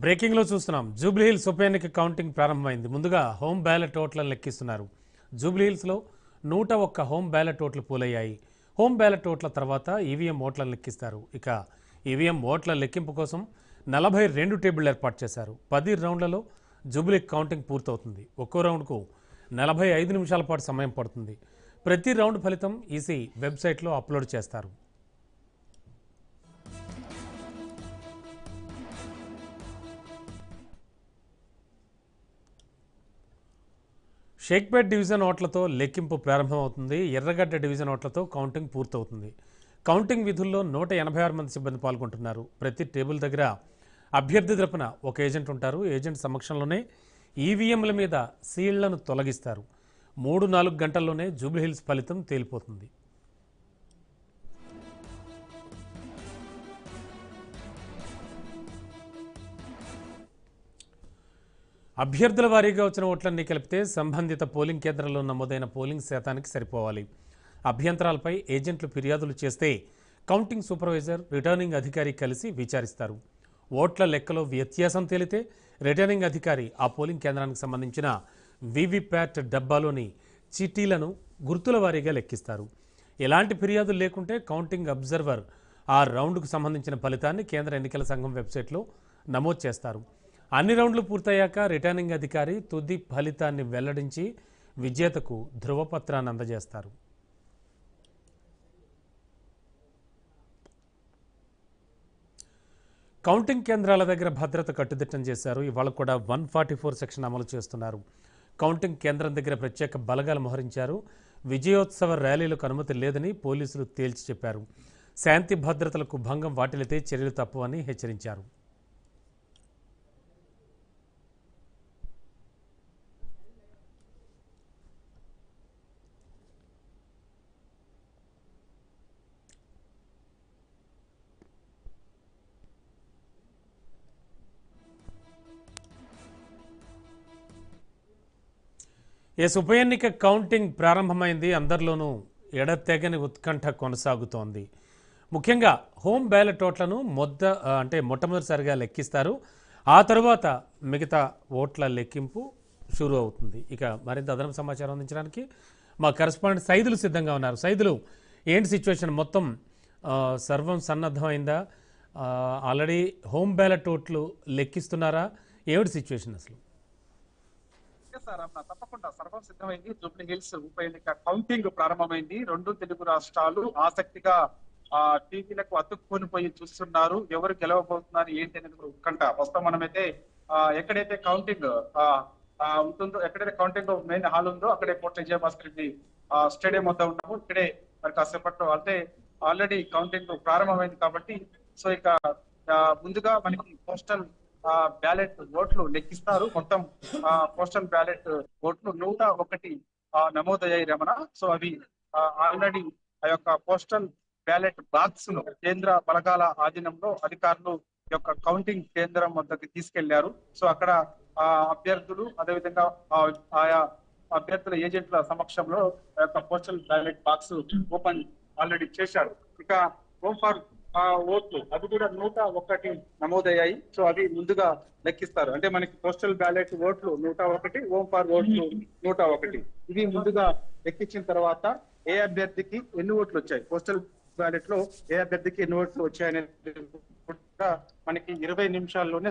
Breaking లో చూస్తున్నాం. జూబ్లీహిల్స్ ఉప ఎన్నిక కౌంటింగ్ ప్రారంభమైంది. ముందుగా హోమ్ బ్యాలెట్ ఓట్లను లెక్కిస్తున్నారు. జూబ్లీహిల్స్ లో 101 హోమ్ బ్యాలెట్ ఓట్లు పోలయ్యాయి. హోమ్ బ్యాలెట్ ఓట్ల తర్వాత ఈవీఎం ఓట్లను లెక్కిస్తారు. ఇక ఈవీఎం ఓట్ల లెక్కింపు కోసం 42 టేబుల్ ఏర్పాటు చేశారు. 10 రౌండ్లలో జూబ్లీ కౌంటింగ్ పూర్తవుతుంది. ఒక్కో రౌండ్కు 45 నిమిషాల పాటు సమయం పడుతుంది. ప్రతి రౌండ్ ఫలితం ఈసీ వెబ్సైట్లో అప్లోడ్ చేస్తారు. షేక్పేట్ డివిజన్ ఓట్లతో లెక్కింపు ప్రారంభమవుతుంది. ఎర్రగడ్డ డివిజన్ ఓట్లతో కౌంటింగ్ పూర్తవుతుంది. కౌంటింగ్ విధుల్లో 186 మంది సిబ్బంది పాల్గొంటున్నారు. ప్రతి టేబుల్ దగ్గర అభ్యర్థి తరపున ఒక ఏజెంట్ ఉంటారు. ఏజెంట్ సమక్షంలోనే ఈవీఎంల మీద సీళ్లను తొలగిస్తారు. 3-4 గంటల్లోనే జూబ్లీహిల్స్ ఫలితం తేలిపోతుంది. అభ్యర్థుల వారీగా వచ్చిన ఓట్లన్నీ కలిపితే సంబంధిత పోలింగ్ కేంద్రంలో నమోదైన పోలింగ్ శాతానికి సరిపోవాలి. అభ్యంతరాలపై ఏజెంట్లు ఫిర్యాదులు చేస్తే కౌంటింగ్ సూపర్వైజర్, రిటర్నింగ్ అధికారి కలిసి విచారిస్తారు. ఓట్ల లెక్కలో వ్యత్యాసం తేలితే రిటర్నింగ్ అధికారి ఆ పోలింగ్ కేంద్రానికి సంబంధించిన వీవీప్యాట్ డబ్బాలోని చీటీలను గుర్తుల వారీగా లెక్కిస్తారు. ఎలాంటి ఫిర్యాదులు లేకుంటే కౌంటింగ్ అబ్జర్వర్ ఆ రౌండ్కు సంబంధించిన ఫలితాన్ని కేంద్ర ఎన్నికల సంఘం వెబ్సైట్లో నమోదు చేస్తారు. అన్ని రౌండ్లు పూర్తయ్యాక రిటర్నింగ్ అధికారి తుది ఫలితాన్ని వెల్లడించి విజేతకు ధృవపత్రాన్ని అందజేస్తారు. కౌంటింగ్ కేంద్రాల దగ్గర భద్రత కట్టుదిట్టం చేశారు. ఇవాళ కూడా 144 సెక్షన్ అమలు చేస్తున్నారు. కౌంటింగ్ కేంద్రం దగ్గర ప్రత్యేక బలగాలు మోహరించారు. విజయోత్సవ ర్యాలీలకు అనుమతి లేదని పోలీసులు తేల్చి చెప్పారు. శాంతి భద్రతలకు భంగం వాటిల్లితే చర్యలు తప్పవని హెచ్చరించారు. ఉప ఎన్నిక కౌంటింగ్ ప్రారంభమైంది. అందరిలోనూ ఎడతెగని ఉత్కంఠ కొనసాగుతోంది. ముఖ్యంగా హోమ్ బ్యాలెట్ ఓట్లను మొట్టమొదటిసారిగా లెక్కిస్తారు. ఆ తరువాత మిగతా ఓట్ల లెక్కింపు షురూ అవుతుంది. ఇక మరింత అదనపు సమాచారం అందించడానికి మా కరెస్పాండెంట్ సైదులు సిద్ధంగా ఉన్నారు. సైదులు, ఏంటి సిచ్యువేషన్? మొత్తం సర్వం సన్నద్ధమైందా? ఆల్రెడీ హోమ్ బ్యాలెట్ ఓట్లు లెక్కిస్తున్నారా? ఏమిటి సిచ్యువేషన్ అసలు? తప్పకుండా సర్వం సిద్ధమైంది. జూబ్లీ హిల్స్ ఉప ఎన్నిక కౌంటింగ్ ప్రారంభమైంది. 2 తెలుగు రాష్ట్రాలు ఆసక్తిగా టీవీలకు అతుక్కొని పోయి చూస్తున్నారు. ఎవరు గెలవబోతున్నారు ఏంటి అనేది కూడా ఉత్కంఠ. ప్రస్తుతం మనమైతే ఎక్కడైతే కౌంటింగ్ ఉంటుందో, ఎక్కడైతే కౌంటింగ్ మెయిన్ హాల్ ఉందో అక్కడే కోట విజయభాస్కర్ రెడ్డి స్టేడియం వద్ద ఉన్నాము. ఇక్కడే మరి కాసేపట్లో అంటే ఆల్రెడీ కౌంటింగ్ ప్రారంభమైంది కాబట్టి సో ఇక ముందుగా మనకి పోస్టల్ బ్యాలెట్ ఓట్లు లెక్కిస్తారు. మొత్తం పోస్టల్ బ్యాలెట్ ఓట్లు 101 నమోదయ్యాయి రమణ. సో అవి ఆల్రెడీ ఆ యొక్క పోస్టల్ బ్యాలెట్ బాక్స్ ను కేంద్ర బలగాల ఆధీనంలో అధికారులు యొక్క కౌంటింగ్ కేంద్రం వద్దకు తీసుకెళ్లారు. సో అక్కడ అభ్యర్థులు అదేవిధంగా ఆయా అభ్యర్థుల ఏజెంట్ల సమక్షంలో ఆ యొక్క postal ballot box open already చేశారు. ఇక హోమ్ ఫార్ ఓట్లు అవి కూడా 101 నమోదయ్యాయి. సో అవి ముందుగా లెక్కిస్తారు. అంటే మనకి పోస్టల్ బ్యాలెట్ ఓట్లు 101, హోమ్ ఫార్ ఓట్లు 101. ఇవి ముందుగా లెక్కించిన తర్వాత ఏ అభ్యర్థికి ఎన్ని ఓట్లు వచ్చాయి, పోస్టల్ బ్యాలెట్ లో ఏ అభ్యర్థికి ఎన్ని ఓట్లు వచ్చాయనేది కూడా మనకి 20 నిమిషాల్లోనే